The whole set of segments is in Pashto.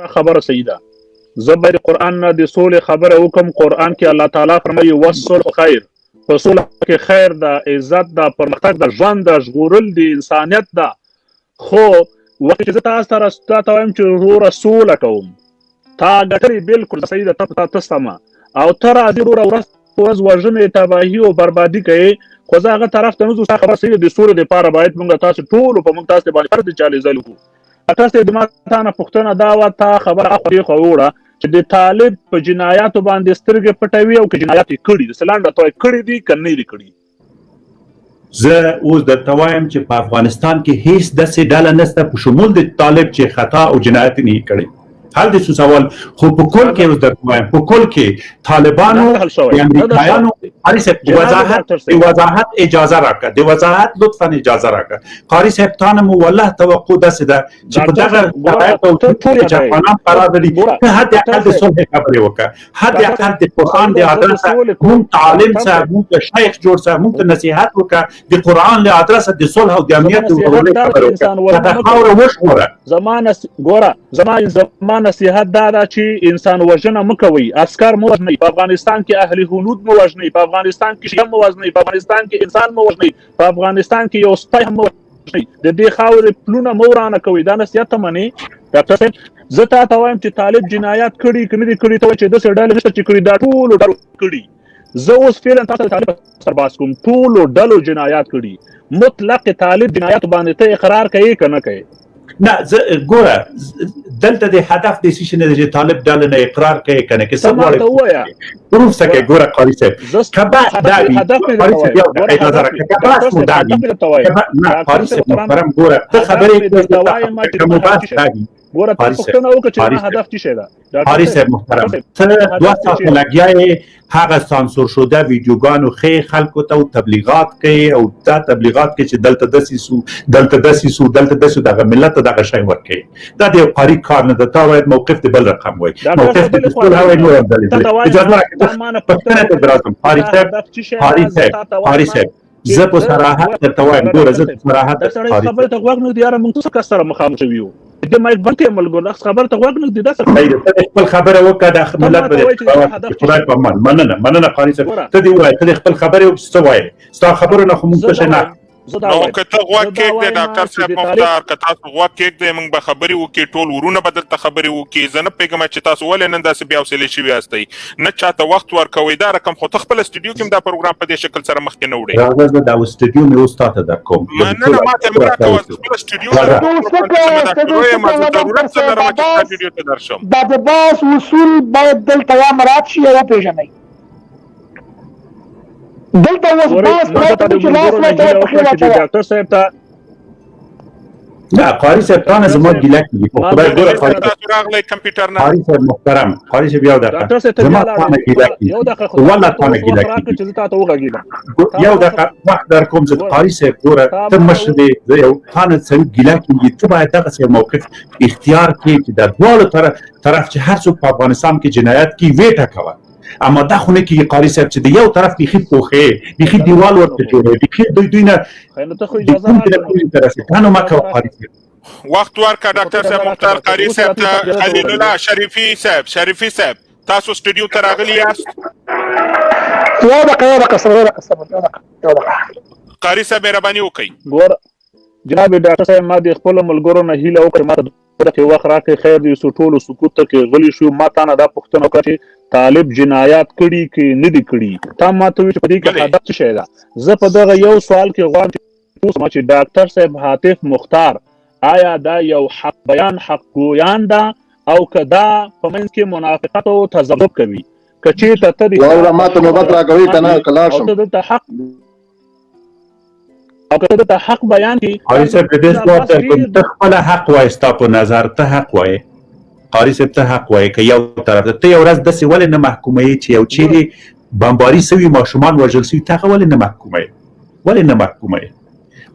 خبره صحیح ده. زه به د قرآن نه د سولې خبره وکم. قرآن کې الله تعالی فرمایي والصلح خیر، په سوله کې خیر ده، عزت ده، پرمختګ ده، ژوند ده، ژغورل د انسانیت ده. خو وخت چې زه تاسو ته تا وایم چې وروره سوله کوم، تا ګټلې بالکل صحیح ده، ته سمه او ته راځې وروره ورځ وژنې تباهي او بربادي کوي. خو زه هغه طرف ته نه ځو. ستا خبره صحیح ده، د سولې دپاره باید موږ تاسو ټولو په موږ تاسو باندې فرض چالېزل وکړو. تاسو د ما تا نه پوښتنه دا وه، تا خبره اخوا وړه چې د طالب په جنایاتو باندې سترګې پټوي او که جنایات یې کړي دي، سلام راته وایي کړي دي که نه دي کړي. زه اوس درته وایم چې په افغانستان کې هیڅ داسې ډله نشته په شمول د طالب چې خطا او جنایت نه یې کړی. حل دې شو سوال. خو په کل کې اوس درته وایم، په کل کې طالبانو د امریکایانو قاري صاحب د وضاحت اجازه راکړه، د وضاحت لطفا اجازه راکړه. قاري صاحب تا نه مو والله توقع داسې ده چې په دغه شرایطو کې چې افغانان قرار لري ته حد اقل د صلح خبرې وکړه، حد اقل د قرآن د ادرسه مونږ تعلیم صاحب، مونږ شیخ جوړ صاحب مونږ ته نصیحت وکړه، د قرآن له ادرسه د صلح او د امنیت د ورورولۍ خبرې وکړه. دا خاوره وشموره. زما نصیحت دا ده چې انسان وژنه مه کوئ، عسکر مه وژنئ، په افغانستان کې اهل حدود مه وژنئ، په افغانستان کې شیعه مه وژنئ، په افغانستان کې انسان مه وژنئ، په افغانستان کې یو سپی هم مه وژنئ، د دې خاورې پلونه مه ورانه کوئ. دا نصیحت ته منې ډاکټر صاحب؟ زه تا ته وایم چې طالب جنایات کړي که نه دي کړي، ته وایي چې داسې ډلې نشته چې کړي، دا ټولو ډلو کړي. زه اوس فعلا تاسو د طالب سرباز کوم، ټولو ډلو جنایات کړي. مطلق طالب جنایاتو باندې ته اقرار کوي که نه کوي؟ نه ګوره دلته د هدف د څه نه دی چې طالب ډله نه اقرار کوي کنه کې څه غواړي پروف سکه. ګوره قاری صاحب کبا داوی قاری صاحب یو اجازه راکړه کبا مو داوی نه قاری صاحب محترم ګوره ته خبرې کوي کوم بحث داوی ګوره ته پوښتنه وکړه چې هدف څه شی ده. قاری صاحب محترم ته 2 ساعت لګیای هغه سانسور شده ویډیوګانو خې خلکو ته تبلیغات کوي او دا تبلیغات کې چې دلته داسې دغه ملت دغه شی ورکوي. دا د قاری کار نه ده. تا باید موقف د بل رقم وای، موقف د ټول هغه نور هم دلیل. اجازه راکړه پښتنه ته درازم. قاری صاحب زه په صراحت درته وایم، ګوره زه په صراحت خبره ته غوږ نه دی یاره، موږ څه کس سره مخامخ شوي یو د مایک بند کې ملګرو خبره ته غوږ نه دی. دا څه خپل خبره وکړه د ملت په خدای په امان. مننه قاری صاحب، ته دې وایې ته خپل خبرې څه وایې، ستا خبرو نه خو موږ څه نه نو که ته غوږ کېږدې ډاکټر صاحب مختار، که تاسو غوږ کېږدئ موږ به خبرې وکړي، ټول ورونه به دلته خبرې وکړي. زه نه پوهېږم چې تاسو ولې نن داسې بې حوصلې شوي یاستئ، نه چاته وخت ورکوئ. دا رقم خو ته خپل سټوډیو کې هم دا پروګرام په دې شکل سره مخکې نه وړې. راځه دا سټوډیو مې اوس تاته درکوم. مننه، ماته مې راکوه خپله سټوډیو ضرورت څه لرم چې ستا سټوډیو ته درشم. دا د بحث اصول باید دلته یا مراعات شي یا وپېژنئ. دلته اوس بحث ډاکټر صاحب ته نه قاری صاحب تانه زما ګیله کیږي په خدای ګوره تاسو راغلی کمپیوټر نه قاری صاحب محترم قاری صاحب یو دقیقه زما تانه ګیله کیږي والله تانه ګیله کیږي یو دقیقه وخت در کوم چې قاری صاحب ګوره ته مشر دی یو تانه څه ګیله کیږي ته باید دغه څه موقف اختیار کړې چې د دواړو طرف چې هر څوک په افغانستان کې جنایت کوي ویټه کوه. اما دا خو نه کېږي قاري صاحب چې د یو طرف بیخي پوښې بیخي دیوال ورته جوړوي بیخي دوی نه نو مه کوه قاري صاحب. وخت ورکړه ډاکټر صاحب مختار قاري صاحب ته. خلیل الله شریفي صاحب تاسو سټوډیو ته راغلي یاست؟ یو دقیقه قاري صاحب مهرباني وکړئ. ګوره جناب ډاکټر صاحب ما د خپلو ملګرو نه هیله وکړې ما ته دغه وخت راکړې خیر دی سو ټولو سکوت ته کې غلي شو. ما تا نه دا پوښتنه وکړه چې طالب جنایات کړي که نه دي کړي. تا ما ته وایي چې په دې کې هدف څه شی ده. زه په دغه یو سوال کې غواړم چې ډاکټر صاحب حاتف مختار آیا دا یو حق بیان حق ګویان ده او که دا په منځ کې منافقت او تذبذب کوي؟ که چېرته ته د ما ته نوبت راکوي که نه که لاړ شم دلته حق او که ته حق بیان کړي قاری صاحب د دې ځواب درکوم. ته خپله حق وایې ستا په نظر ته حق وایې قاری صاحب ته حق وایې که یو طرف ته یو ورځ داسې ولې نه محکوموي چې یو چیرې بمباري سوي ماشومان وژل سوي ته هغه ولې نه محکوموي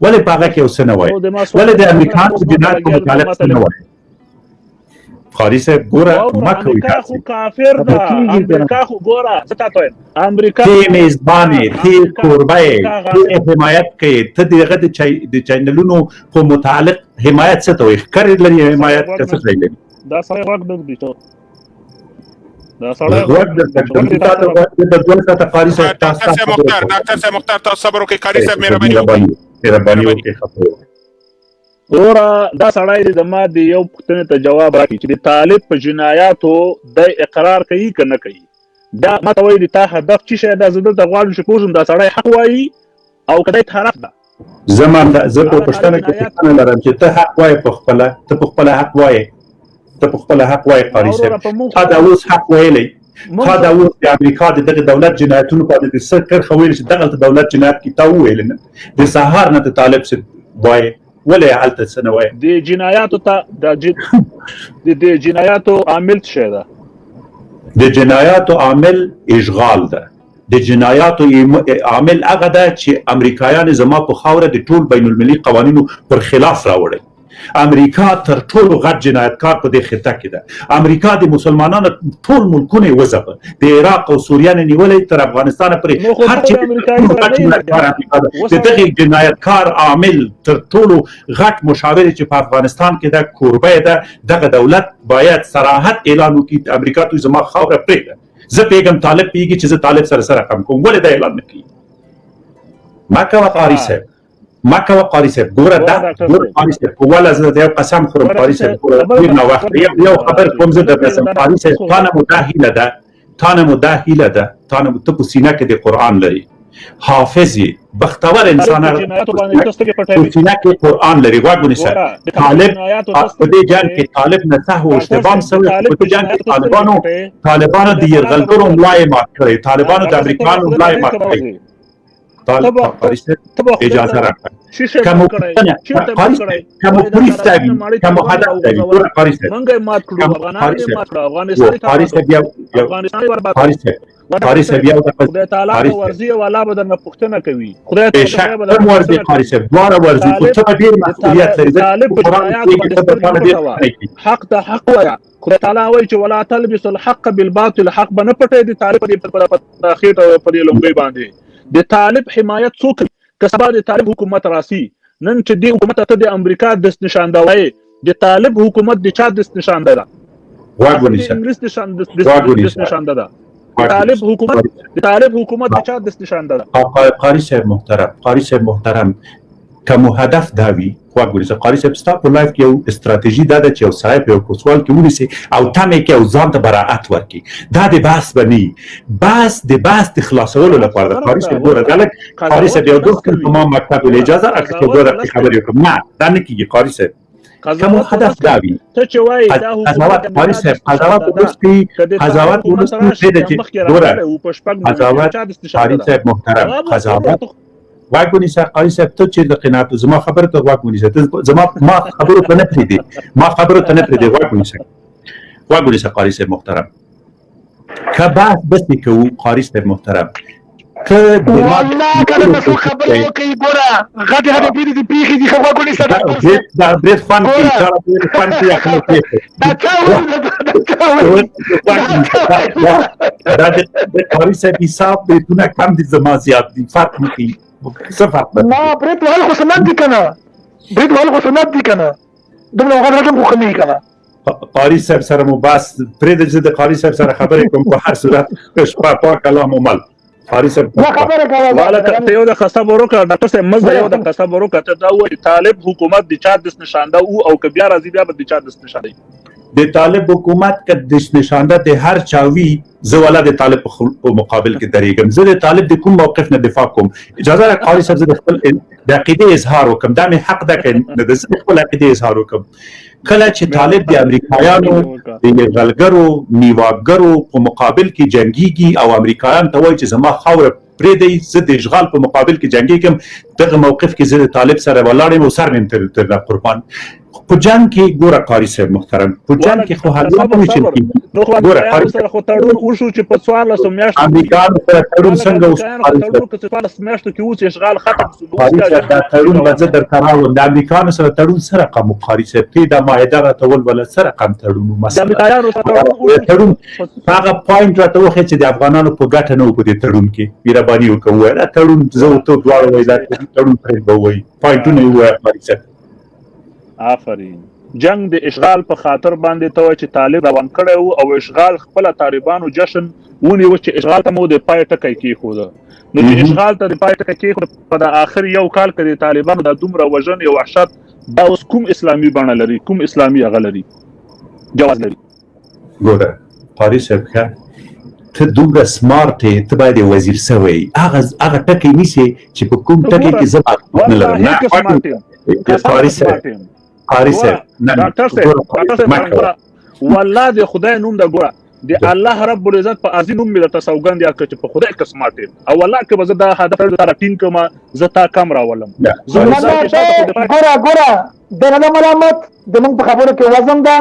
ولې په هغه کې یو څه نه وایې ولې د امریکایانو د جنایت په متعلق څه نه وایې؟ قاری صاحب ګوره مه کوئ امریکا خو کافر ده. امریکا خو ګوره زه تا ته وایم امریکا ته میزبانې ته کوربه یې ته حمایت کوې ته د هغه د چینلونو په متعلق حمایت څه ته وایي؟ ښکر لري حمایت که څه شی لري؟ دا سړی غوږ ډک دی دا سړی غوږ د 2 ساعته قاری صاحب ډاکټر صاحب مختار تاسو صبر وکړئ قاری صاحب مهرباني وکړئ ورا دا سړی زما د یو پوښتنې ته جواب راکړي چې د طالب په جنایاتو د اقرار کوي که نه کوي دا ماته وایي د تا هدف څه شی ده زه دلته غواړم چې پوه شم دا سړی حق وایي او که دی طرف ده زه په پوښتنه کې پوښتنه لرم چې ته حق وایې په خپله ته په خپله حق وایې قاري صاحب تا دا اوس حق ویلی تا دا اوس د امریکا د دغه دولت جنایتونو باندې د څه کرښه ویلې چې دغلته دولت جنایت کې تا وویل نه د سهار نه د طالب صاحب وایې ولې هلته څه نه وایې د جنایاتو ته د جنایاتو عامل څه ده د جنایاتو عامل اشغال ده د جنایاتو عامل هغه ده چې امریکایان زما په خاوره د ټول بین المللي قوانینو پر خلاف راوړي امریکا تر ټولو غټ جنایتکار په دې خطه کې ده امریکا د مسلمانانو ټول ملکونه وځپه د عراق او سوریه نه نیولې تر افغانستان پورې هر چې د دغه جنایتکار عامل تر ټولو غټ مشاور چې په افغانستان کې ده کوربه ده دغه دولت باید صراحت اعلان وکړي امریکا ته زما خاوره پرېږده زه پیغام طالب پیږي چې زه طالب سره کم کوم ولې دا اعلان نه کوي ما کوه قاری صاحب ګوره دا قاری صاحب ولا زه د یو قسم خورم قاری صاحب ډېر نه وخت یو خبر کوم زه درته قاری صاحب تا نه مداهله ده ته په سینه کې د قرآن لري حافظ بختور انسان په سینه کې قرآن لري غوږ ونیسه طالب په دې جنګ کې طالب نه څه او اشتباه سوی په دې جنګ کې طالبانو د یرغلګرو ملای مات کړی طالبانو د امریکانو ملای مات کړی اجازه راکړه کوم پولیس دی کوم هدف دی ګور قاری صاحب قاری صاحب یو خدای تعالی ورزي والا به درنه پوښتنه کوي خدای تعالی ورزي قاری صاحب دواره ورزي خو څه ډیر مسؤلیت لري حق ته حق وایي خدای تعالی وایي چې ولا تلبسوا الحق بالباطل حق بنه پټه دي طالب په خېټه په لومبي باندې د طالب حمایت څوک که سبا د طالب حکومت راسي نن چې د حکومت ته د امریکا د نشانده وایي د طالب حکومت د چا د نشانده ده واګونی شه انګلیس نشانده ده طالب حکومت د چا د نشانده ده قاری صاحب محترم کوم هدف دا وي واګونی شه قاری صاحب ستا په لایف کې یو استراتیژي دا ده چې یو صاحب یو کوسوال کې ونیسي او تمه کې او ځان ته براءت ورکړي دا د بحث بني بحث د خلاصولو لپاره د قاری صاحب ګوره غلط قاری صاحب یو دوست تمام مکتب اجازه راکړي ګوره خبرې کوم نه دا نه کیږي قاری صاحب کوم هدف دا وي ته چې وایي دا حکومت قاری صاحب قضاوت ورسپی ګوره قاری صاحب محترم قضاوت واګونی شه قاری صاحب ته چې د قناعت زما خبره ته واګونی شه زما ما خبرو ته نه پریدي واګونی شه قاری صاحب محترم کباس بس کو قاری صاحب محترم که والله کله څه خبره کوي ګوره غټه پیری دی پیخي دی واګونی شه دا برید فن کې دا قاری صاحب حساب به تونه کم دي زما زیات دي فرق نه کوي ما برید وال خو سنت دي کنه دغه غوړم خو نه کنه قاری صاحب سره مو بس پرې د قاری صاحب سره خبرې کوم په هر صورت شپه پاک کلام عمل قاری صاحب خبره کوي والا ته یو د خصاب وروکړه ډاکټر صاحب مزه یو د خصاب وروکړه ته دا وایي طالب حکومت د چا د نشانده او که بیا راځي بیا د چا د نشانده د طالب حکومت ک د نشانده د هر چاوي زواله د طالب په مقابل کې درېږم زه د طالب د کوم موقف نه دفاع کوم اجازه را قاری صاحب د خپل د عقیده اظهار وکم دا مې حق ده ک د خپل عقیده اظهار وکم کله چې طالب د امریکایانو د یرغلګرو نیواګرو په مقابل کې جنگيږي او امریکایان ته وایي چې زما خاوره پرې دی زه د اشغال په مقابل کې جنگيږم دغه موقف کې زه د طالب سره ولاړم او سر مې تر قربان په جنگ کې ګوره قاری صاحب محترم په جنگ کې خو حالات نشي ګوره قاری سره خو تړون وشو چې په 14 میاشتو امریکایانو سره تړون څنګه وشو په 14 میاشتو کې اوس اشغال ختم شو دا تړون به زه درته راوړم د امریکایانو سره تړون سره کوم قاری صاحب کې د معاهده راټول ولا سره کوم تړون د امریکایانو سره تړون هغه پوینټ راته وخت چې د افغانانو په ګټه نه و په دې تړون کې مهرباني وکړئ دا تړون زه ته دواړو وایي دا تړون پرې به وایي پوینټونه یې وایي قاری صاحب آفرین جنگ د اشغال په خاطر باندې ته چې طالب روان کړی وو او اشغال خپل طالبانو جشن ونیو چې اشغال ته مو د پای ټکی کېښوده. نو چې اشغال ته د پای ټکی کېښوده په د آخر یو کال کې د طالبانو د دومره وژنې او وحشت دا اوس کوم اسلامي بڼه لري، کوم اسلامي هغه لري جواز لري؟ ګوره قاري صاحب ښه ته دومره سمارټ یې، ته باید وزیر سوی هغه ټکی نیسې چې په کوم ټکی کې زه نه لرم. قاري صاحب ډاکټر صاحب والله د خدای نوم د ګوره د الله رب العزت په عظیم نوم مې درته سوګند یا چې په خدای قسمت یم او والله که به زه دا هدف سره ټینګ کړم زه تا کم راولم. ګوره د نه ملامت د موږ په خبرو کې وزن ده،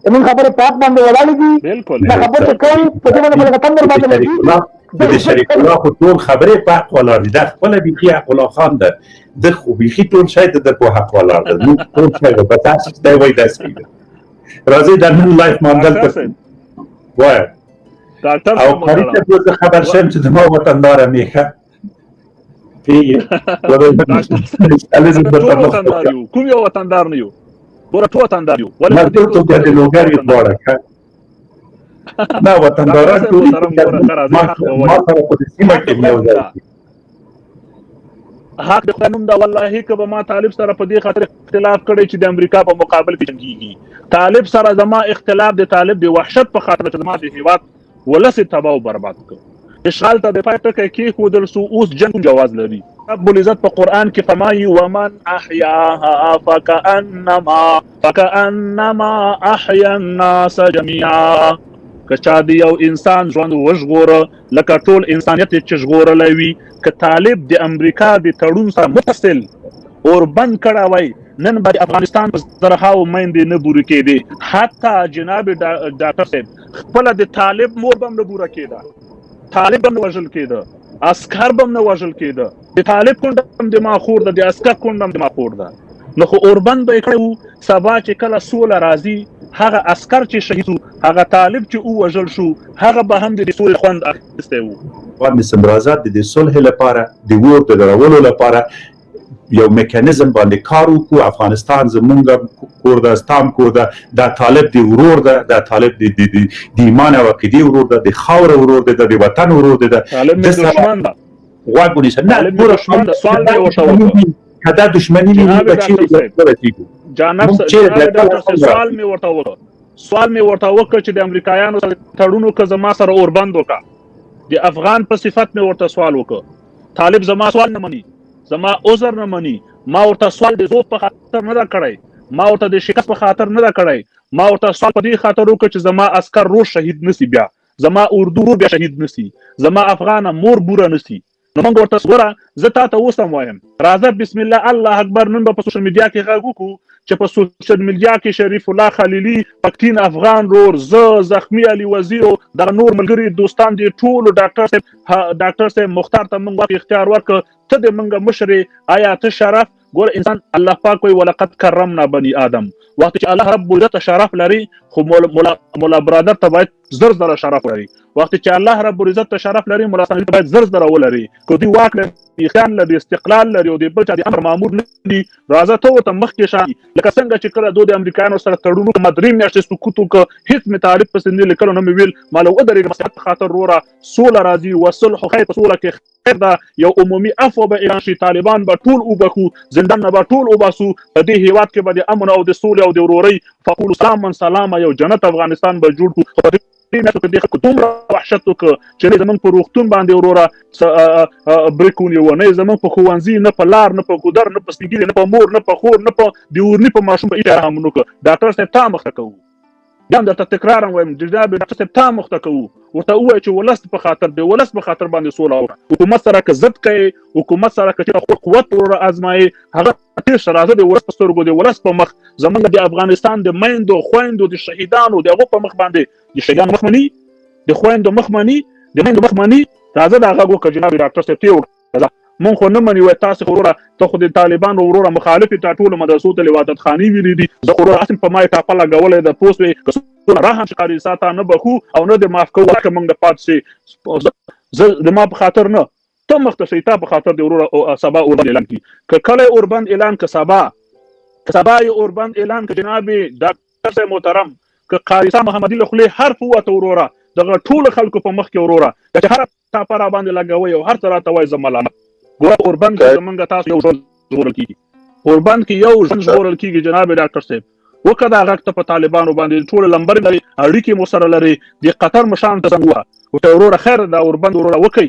د موږ خبرې په حق باندې ولاړې دي. بالکل دا خبرې چې کوي په دې باندې ملګرتن در باندې لګي د شریف الله خو ټول خبرې په حق ولاړ دي. دا خپله بیخي حق الله خان ده، ده خو بیخي ټول شی د په حق ولاړ ده. موږ ټول شی به تاسو چې دی وایي داسې کېږي. راځئ دا نن لایف مانګل ته وایه او قاري صاحب زه خبر شم چې زما وطنداره میښه پوهېږې کوم یو وطندار نه یو، ګوره ټول وطندار یو. ټول د لوګر یو دواړه نه وطنداران ټول ما سره په دې سیمه کې یو ځای حق د قانون دا والله که به ما طالب سره په دې خاطر اختلاف کړی چې د امریکا په مقابل کې جنګیږي. طالب سره زما اختلاف د طالب د وحشت په خاطر چې زما د هیواد ولس تباہ او برباد کړ. اشغال ته د پای ټکی کېښودل سو، اوس جنګ جواز لري. رب العزت په قرآن کې فرمایي ومن احیاها فکأنما احیا الناس جمیعا. که چا د یو انسان ژوند وژغوره لکه ټول انسانیت چې ژغورلی وي. که طالب د امریکا د تړون سره متصل اور بند کړی وای نن به د افغانستان په زرهاو میندې نه بورې کېدې. حتی جناب ډاکټر صاحب خپله د طالب مور به هم نه بوره کېده، طالب به هم نه وژل کېده، عسکر به هم نه وژل کېده. د طالب کونډه هم دماغ خور ده، د عسکر کونډه هم دماغ خور ده. نو خو اوربند به یې کړی وو. سبا چې کله سوله راځي هغه عسکر چې شهید شو، هغه طالب چې ووژل شو، هغه به هم د سولې خوند اخیستی وو. افغان استمرازات د صلح لپاره د اور د درولو لپاره یو میکانیزم باندې کار وکړو. افغانستان زمونږ کور ده، ستام کور ده، دا طالب دی ورور ده، دا طالب د ایمان او عقیدې ورور ده، د خاوره ورور ده، د وطن ورور ده. طالب مې دشمن ده، غوږ ونیسه. طالب مې دشمن ده. سوال مې ورته وکړ که دا دشمني نه وي به چېرې رسېږو. سوال مې ورته وکړ چې د امریکایانو سره تړون وکړه زما سره اوربند وکړه. د افغان په صفت مې ورته سوال وکړ. طالب زما سوال نه مني، زما عذر نه مني. ما ورته سوال د ذوق په خاطر نه ده کړی، ما ورته د شکست په خاطر نه ده کړی. ما ورته سوال په دې خاطر وکړ چې زما عسکر روز شهید نسی، بیا زما اردو بیا شهید نسی، زما افغان مور بوره نسی. نو موږ ورته ګوره زه تا ته اوس هم وایم راځه بسم الله الله اکبر نن به په سوشل میډیا کې غږ وکړو چې په سوشل میډیا کې شریف الله خلیلي، پښتین افغان رور، زه زخمی علي وزیر او د نور ملګري دوستان دي ټول ډاکټر صاحب مختار ته موږ اختیار ورکړ ته د موږ مشر آیا ته شرف ګور انسان الله پاک وی ولقد کرمنا بني آدم. وخت چې الله رب العزت شرف لري خو مولا برادر ته باید زر شرف لري. وخت چې الله رب العزت شرف لري مولا ته باید زر ولري. کو دی واک لري، خیال لري، استقلال لري او د بل چا د امر مامور نه دي. راځه ته مخکې شه لکه څنګه چې کله د امریکایانو سره تړون وکړ مدرې میاشتې سکوت وکړ، هیڅ مې طالب پسې نه لیکلو، نه مې ویل ماله ودرېږه مصلحت په خاطر وروره سوله راځي وصلح خیر. په سوله کې خیر ده، یو عمومي عفو به اعلان شي، طالبان به ټول وبخو، زندان نه به ټول وباسو، په دې هیواد کې به د امن او د سولې او د ورورۍ فقولوا سلاما سلاما یو جنت افغانستان به جوړ کړو. دومره وحشت وکړه چې نه زمونږ په روغتون باندې وروره بریک ونیوه، نه زمونږ په ښوونځي، نه په لار، نه په ګودر، نه په سپین ږیري، نه په مور، نه په خور، نه په د اورني په ماشوم به هیڅ رحم ونه کړه. ډاکټر صاحب تا مخته کوو، بیا هم درته تکرارا وایم جناب ډاکټر صاحب تا مخته کوو، ورته ووایه چې ولس په خاطر د ولس په خاطر باندې سوله وکړه. حکومت سره که ضد کوې، حکومت سره که خپل قوت وروره ازمایي، هغه تېر شه راځه د ولس په سترګو، د ولس په مخ، زمونږ د افغانستان د میندو خویندو د شهیدانو د هغو په مخ باندې د شهیدانو مخ مني، د خویندو مخ مني، د میندو مخ مني. راځه دا غږ وکړه جناب ډاکټر صاحب ته یې وکړه. مونږ خو نه مني وایي تاسې خو وروره ته خو د طالبانو وروره مخالف یې، تا ټولو مدرسو ته عبادت خانې ویلي دي، زه خو وروره هسې په ما یې ټاپه لګولی ده پوه شوې که رحم چې قاري ساته نه بخو او نه د معاف کوو که موږ د پاتې شي. زه د ما په خاطر نه ته مخته شئ، تا په خاطر د وروره سبا اوربند اعلان کړي. که کله اوربند اعلان که سبا سبا یې اوربند اعلان کړ جناب ډاکټر صاحب محترم که قاری صاحب محمدي له خولې حرف ووته وروره دغه ټولو خلکو په مخ کې وروره چې هر ټاپه را باندې لګوئ او هر څه راته وایي زه ملامت ګوره اوربند کې زمونږ تاسو یو ژوند ژغورل کېږي اوربند کې یو ژوند ژغورل کېږي جناب ډاکټر صاحب وکړه دا غږ ته په طالبانو باندې ټول لمبر لري اړیکې مو سره لري د قطر مشان ته زنګ ووهه ورته وروره خیر دا اوربند وروره وکئ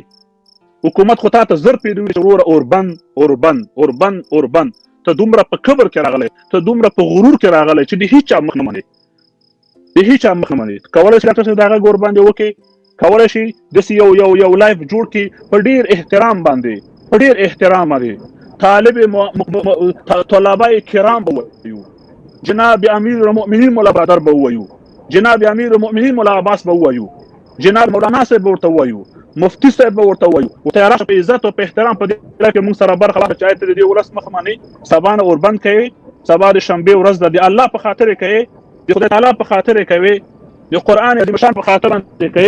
حکومت خو تا ته زر پیروي چې وروره اوربند ته دومره په کبر کې راغلی ته دومره په غرور کې راغلی چې د هیچا مخ نه منې کولی شي ډاکټر صاحب دا غږ ورباندې وکړي کولی شي داسې یو لایف جوړ کړي په ډېر احترام باندې په ډېر احترام باندې طالب طلبای کرام به وایو جناب امیر المؤمنین مولا برادر به وایو جناب امیر المؤمنین مولا عباس به وایو جناب مولانا صاحب به ورته وایو مفتی صاحب به ورته وایو ورته راشه په عزت او په احترام په دې کې موږ سره برخه واخلئ چې آیت دې ولس مخ منئ سبا نه اوربند کوي سبا د شنبې ورځ ده د الله په خاطر کوي د خدای تعالی په خاطر کوي د قرآن عظیم شان په خاطر کوي